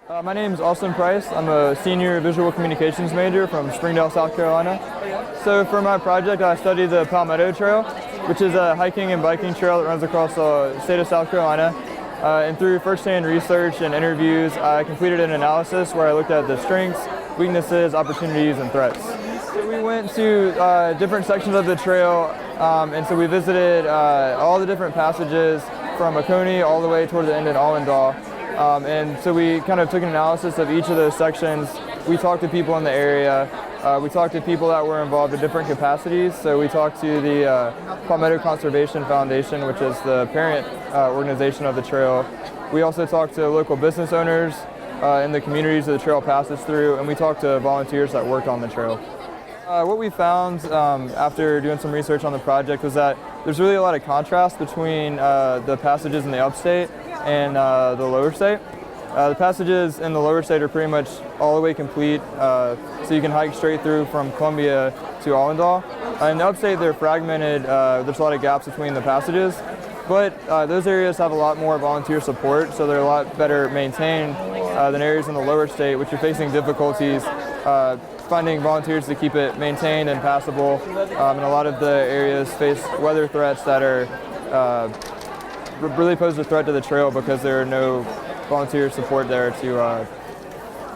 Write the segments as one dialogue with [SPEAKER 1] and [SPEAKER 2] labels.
[SPEAKER 1] My name is Austin Price. I'm a senior visual communications major from Springdale, South Carolina. So for my project, I studied the Palmetto Trail, which is a hiking and biking trail that runs across the state of South Carolina. And through first-hand research and interviews, I completed an analysis where I looked at the strengths, weaknesses, opportunities, and threats. So we went to different sections of the trail, and so we visited all the different passages from Oconee all the way toward the end in Allendale. And so we kind of took an analysis of each of those sections. We talked to people in the area. We talked to people that were involved in different capacities. So we talked to the Palmetto Conservation Foundation, which is the parent organization of the trail. We also talked to local business owners in the communities that the trail passes through, and we talked to volunteers that work on the trail. What we found after doing some research on the project was that there's really a lot of contrast between the passages in the upstate and the lower state. The passages in the lower state are pretty much all the way complete, so you can hike straight through from Columbia to Allendale. In the upstate, they're fragmented. There's a lot of gaps between the passages, but those areas have a lot more volunteer support, so they're a lot better maintained than areas in the lower state, which are facing difficulties finding volunteers to keep it maintained and passable. And a lot of the areas face weather threats that are really pose a threat to the trail because there are no volunteer support there to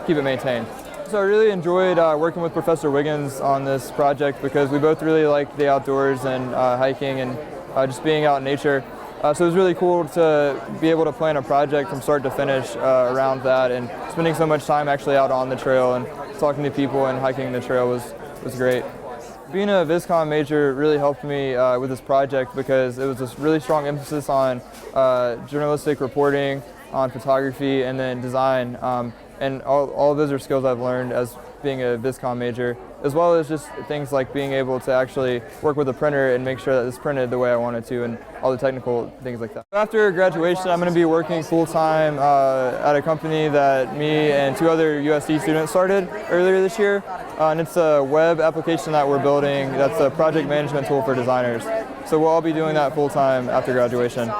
[SPEAKER 1] keep it maintained. So I really enjoyed working with Professor Wiggins on this project because we both really like the outdoors and hiking and just being out in nature. So it was really cool to be able to plan a project from start to finish around that, and spending so much time actually out on the trail and talking to people and hiking the trail was great. Being a VisCom major really helped me with this project because it was this really strong emphasis on journalistic reporting, on photography, and then design. And all of those are skills I've learned as being a VisCom major, as well as just things like being able to actually work with a printer and make sure that it's printed the way I want it to, and all the technical things like that. After graduation, I'm going to be working full-time at a company that me and two other USD students started earlier this year. And it's a web application that we're building that's a project management tool for designers. So we'll all be doing that full-time after graduation.